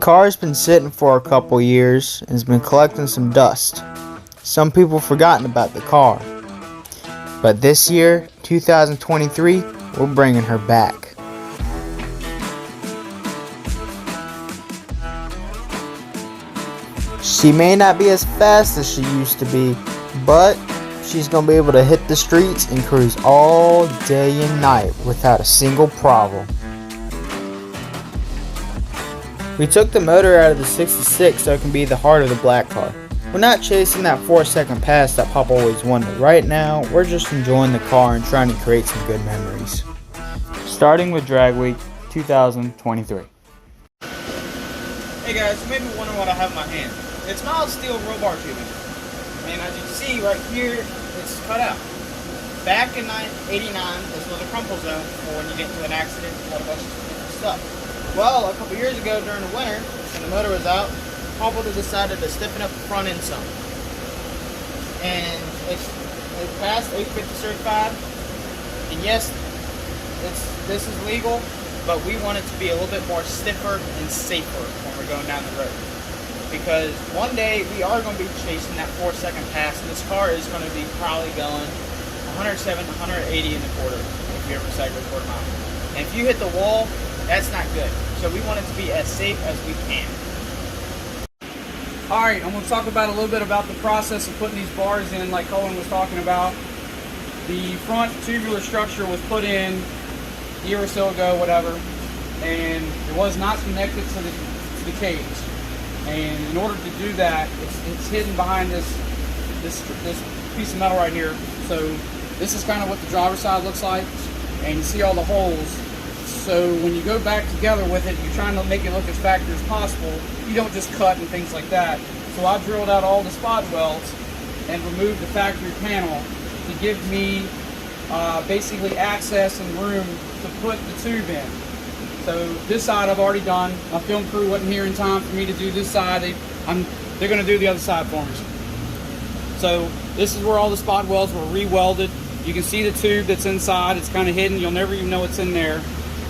car's been sitting for a couple years and has been collecting some dust. Some people forgotten about the car. But this year, 2023, we're bringing her back. She may not be as fast as she used to be, but she's going to be able to hit the streets and cruise all day and night without a single problem. We took the motor out of the 66 so it can be the heart of the black car. We're not chasing that 4-second pass that Pop always wanted. Right now, we're just enjoying the car and trying to create some good memories. Starting with Dragweek 2023. Hey guys, you may be wondering what I have in my hand. It's mild steel roll bar tubing. And as you can see right here, it's cut out. Back in 89, this was a crumple zone for when you get into an accident and a bunch of different stuff. Well, a couple years ago during the winter, when the motor was out, Papa decided to stiffen up the front end some. And it passed 850 certified. And yes, this is legal, but we want it to be a little bit more stiffer and safer when we're going down the road. Because one day we are going to be chasing that 4-second pass, and this car is going to be probably going 107, 180 in the quarter if you ever cycle a quarter mile. And if you hit the wall, that's not good. So we want it to be as safe as we can. Alright, I'm going to talk about a little bit about the process of putting these bars in like Koen was talking about. The front tubular structure was put in a year or so ago, whatever, and it was not connected to the cage. And in order to do that, it's hidden behind this piece of metal right here. So this is kind of what the driver's side looks like, and you see all the holes. So when you go back together with it, you're trying to make it look as factory as possible. You don't just cut and things like that. So I drilled out all the spot welds and removed the factory panel to give me basically access and room to put the tube in. So this side I've already done. My film crew wasn't here in time for me to do this side. They're going to do the other side for me. So this is where all the spot welds were re-welded. You can see the tube that's inside. It's kind of hidden. You'll never even know it's in there.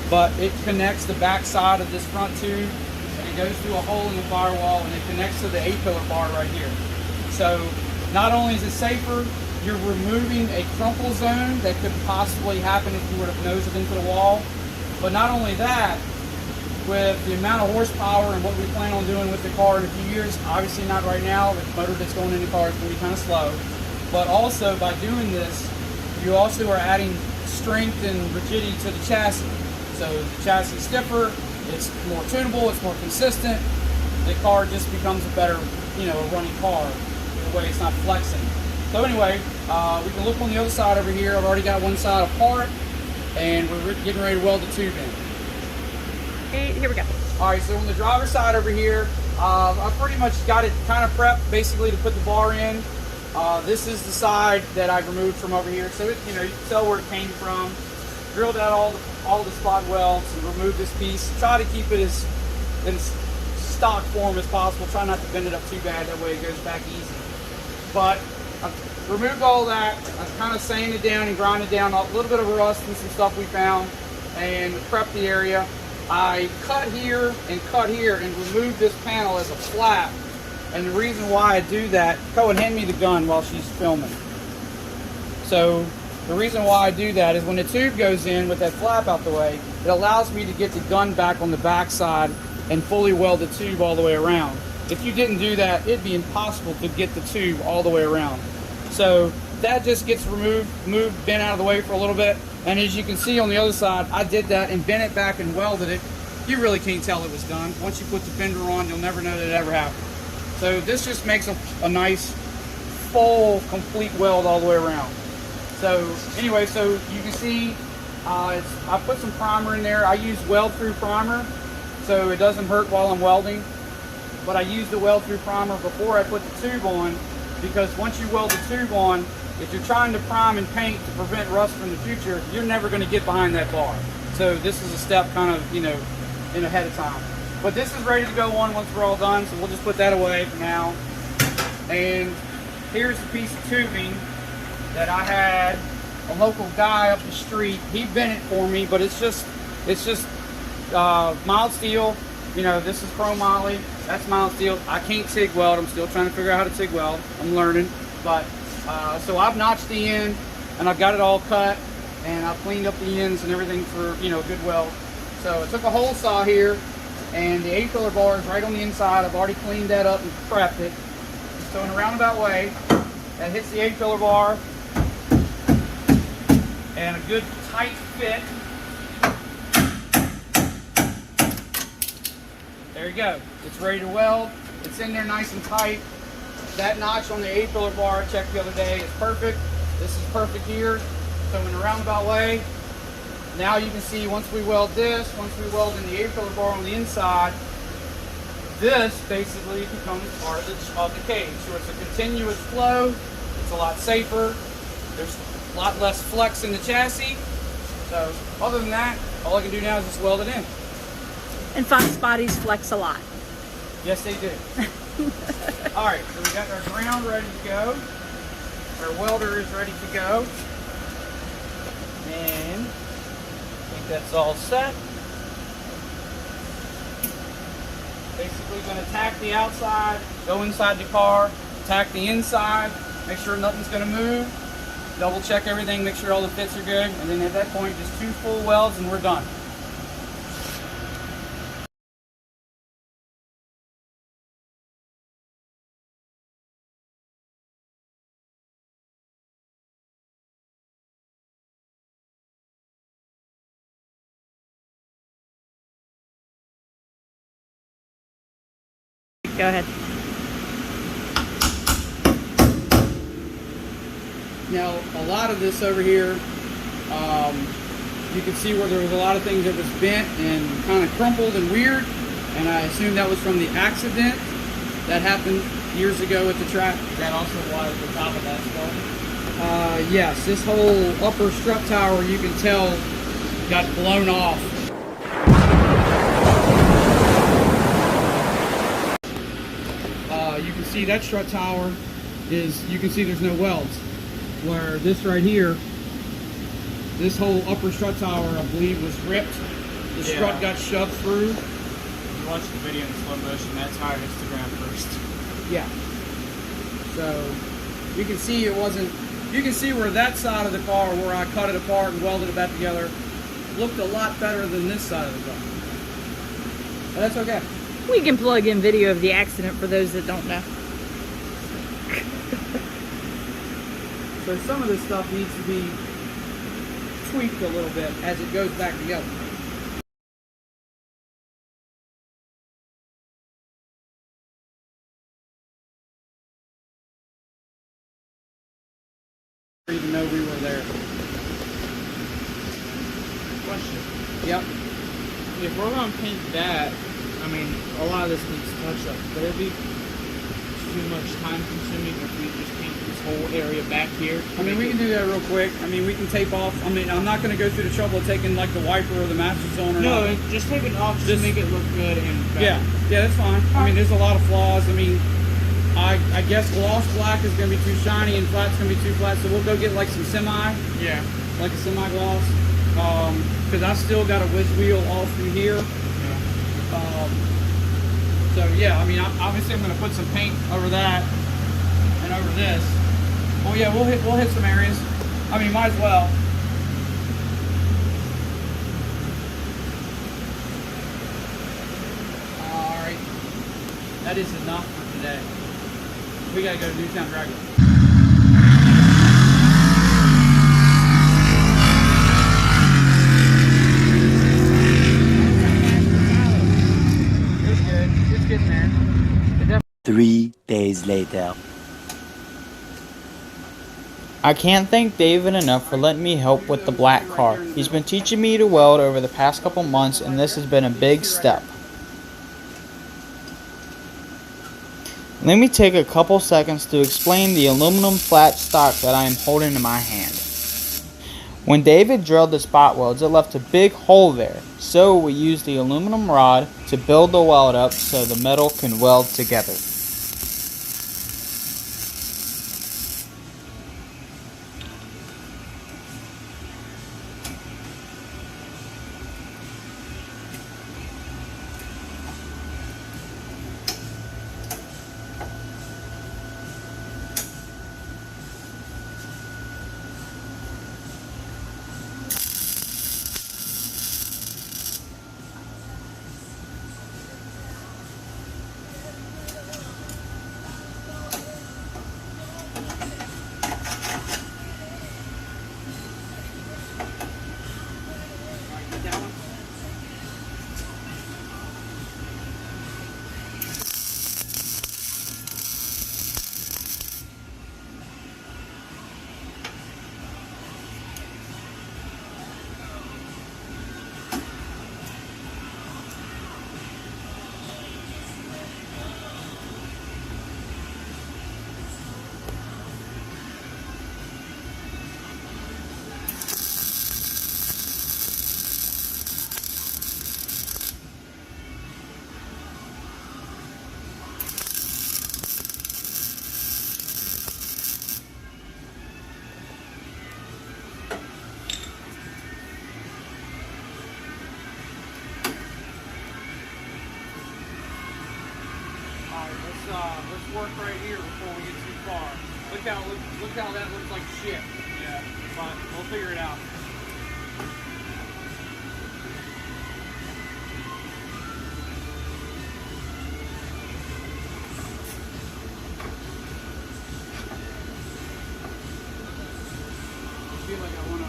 But it connects the back side of this front tube, and it goes through a hole in the firewall, and it connects to the 8-pillar bar right here. So not only is it safer, you're removing a crumple zone that could possibly happen if you were to nose it into the wall. But not only that, with the amount of horsepower and what we plan on doing with the car in a few years, obviously not right now, the motor that's going in the car is going to be kind of slow. But also by doing this, you also are adding strength and rigidity to the chassis. So the chassis is stiffer, it's more tunable, it's more consistent. The car just becomes a better, running car. The way it's not flexing. So anyway, we can look on the other side over here. I've already got one side apart, and we're getting ready to weld the tube in. Okay, here we go. All right, so on the driver's side over here, I pretty much got it kind of prepped basically to put the bar in. This is the side that I've removed from over here, so you can tell where it came from. Drilled out all the spot welds and removed this piece. Try to keep it as in stock form as possible. Try not to bend it up too bad, that way it goes back easy. But I've removed all that. I've kind of sanded it down and grinded down a little bit of rust and some stuff we found, and prepped the area. I cut here and removed this panel as a flap. And the reason why I do that, Koen, hand me the gun while she's filming. So the reason why I do that is when the tube goes in with that flap out the way, it allows me to get the gun back on the back side and fully weld the tube all the way around. If you didn't do that, it'd be impossible to get the tube all the way around. So that just gets moved, bent out of the way for a little bit. And as you can see on the other side, I did that and bent it back and welded it. You really can't tell it was done. Once you put the fender on, you'll never know that it ever happened. So this just makes a nice, full, complete weld all the way around. So anyway, so you can see I put some primer in there. I use weld-through primer, so it doesn't hurt while I'm welding. But I use the weld-through primer before I put the tube on, because once you weld the tube on, if you're trying to prime and paint to prevent rust from the future, you're never going to get behind that bar. So this is a step kind of, in ahead of time. But this is ready to go on once we're all done, so we'll just put that away for now. And here's the piece of tubing that I had a local guy up the street. He bent it for me, but it's just mild steel. You know, this is chromoly, that's mild steel. I can't TIG weld. I'm still trying to figure out how to TIG weld. I'm learning. But so I've notched the end and I've got it all cut and I've cleaned up the ends and everything for, you know, a good weld. So I took a hole saw here and the 8-pillar bar is right on the inside. I've already cleaned that up and prepped it. So in a roundabout way, that hits the 8-pillar bar and a good tight fit. There you go. It's ready to weld. It's in there nice and tight. That notch on the 8-pillar bar I checked the other day is perfect. This is perfect here. So in a roundabout way, now you can see once we weld this, once we weld in the 8-pillar bar on the inside, this basically becomes part of the cage. So it's a continuous flow. It's a lot safer. There's a lot less flex in the chassis. So other than that, all I can do now is just weld it in. And Fox bodies flex a lot. Yes, they do. All right, so we got our ground ready to go. Our welder is ready to go. And I think that's all set. Basically going to tack the outside, go inside the car, tack the inside, make sure nothing's going to move, double check everything, make sure all the fits are good, and then at that point just 2 full welds and we're done. Go ahead. Now, a lot of this over here, you can see where there was a lot of things that was bent and kind of crumpled and weird, and I assume that was from the accident that happened years ago at the track. That also was the top of that skull. Yes, this whole upper strut tower, you can tell, got blown off. You can see that strut tower is, you can see there's no welds. Where this right here, this whole upper strut tower, I believe, was ripped. The strut got shoved through. Watch the video in slow motion. That's how it hits the ground first. Yeah. So you can see it wasn't. You can see where that side of the car, where I cut it apart and welded it back together, looked a lot better than this side of the car. But that's okay. We can plug in video of the accident for those that don't know. So some of this stuff needs to be tweaked a little bit as it goes back together. Even though we were there. Question. Yep. If we're gonna paint that, I mean, a lot of this needs touch up. But it'd be too much time consuming if we just paint this whole area back here. I mean, we can do that real quick. I mean, we can tape off. I mean, I'm not going to go through the trouble of taking like the wiper or the master cylinder. No, just take it off just to make it look good and better. Yeah, that's fine. I mean, there's a lot of flaws. I mean, I guess gloss black is going to be too shiny and flat's going to be too flat. So we'll go get like some semi. Yeah. Like a semi gloss. Because I still got a whiz wheel all through here. So yeah, I mean, obviously I'm going to put some paint over that and over this. Oh yeah, we'll hit some areas. I mean, might as well. All right, that is enough for today. We gotta go to Newtown Dragweek. Getting there. 3 days later. I can't thank David enough for letting me help with the black car. He's been teaching me to weld over the past couple months, and this has been a big step. Let me take a couple seconds to explain the aluminum flat stock that I am holding in my hand. When David drilled the spot welds, it left a big hole there, so we used the aluminum rod to build the weld up so the metal can weld together. right here before we get too far. Look how that looks like shit. Yeah, but we'll figure it out. I feel like I wanna.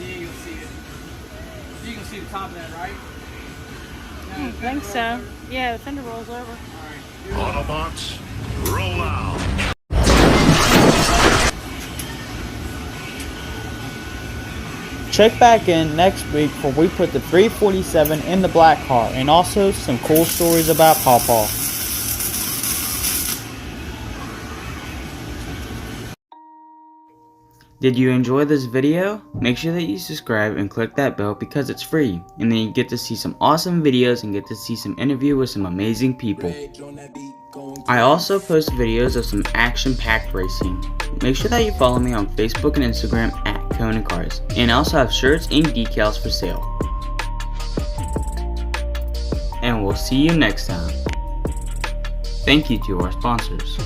Yeah, you'll see it. You can see the top of that, right? I think so. Yeah, the fender rolls over. Alright. Autobots, roll out. Check back in next week where we put the 347 in the black car and also some cool stories about Pawpaw. Did you enjoy this video? Make sure that you subscribe and click that bell because it's free, and then you get to see some awesome videos and get to see some interview with some amazing people. I also post videos of some action-packed racing. Make sure that you follow me on Facebook and Instagram at Koen-N-Kars, and I also have shirts and decals for sale. And we'll see you next time. Thank you to our sponsors.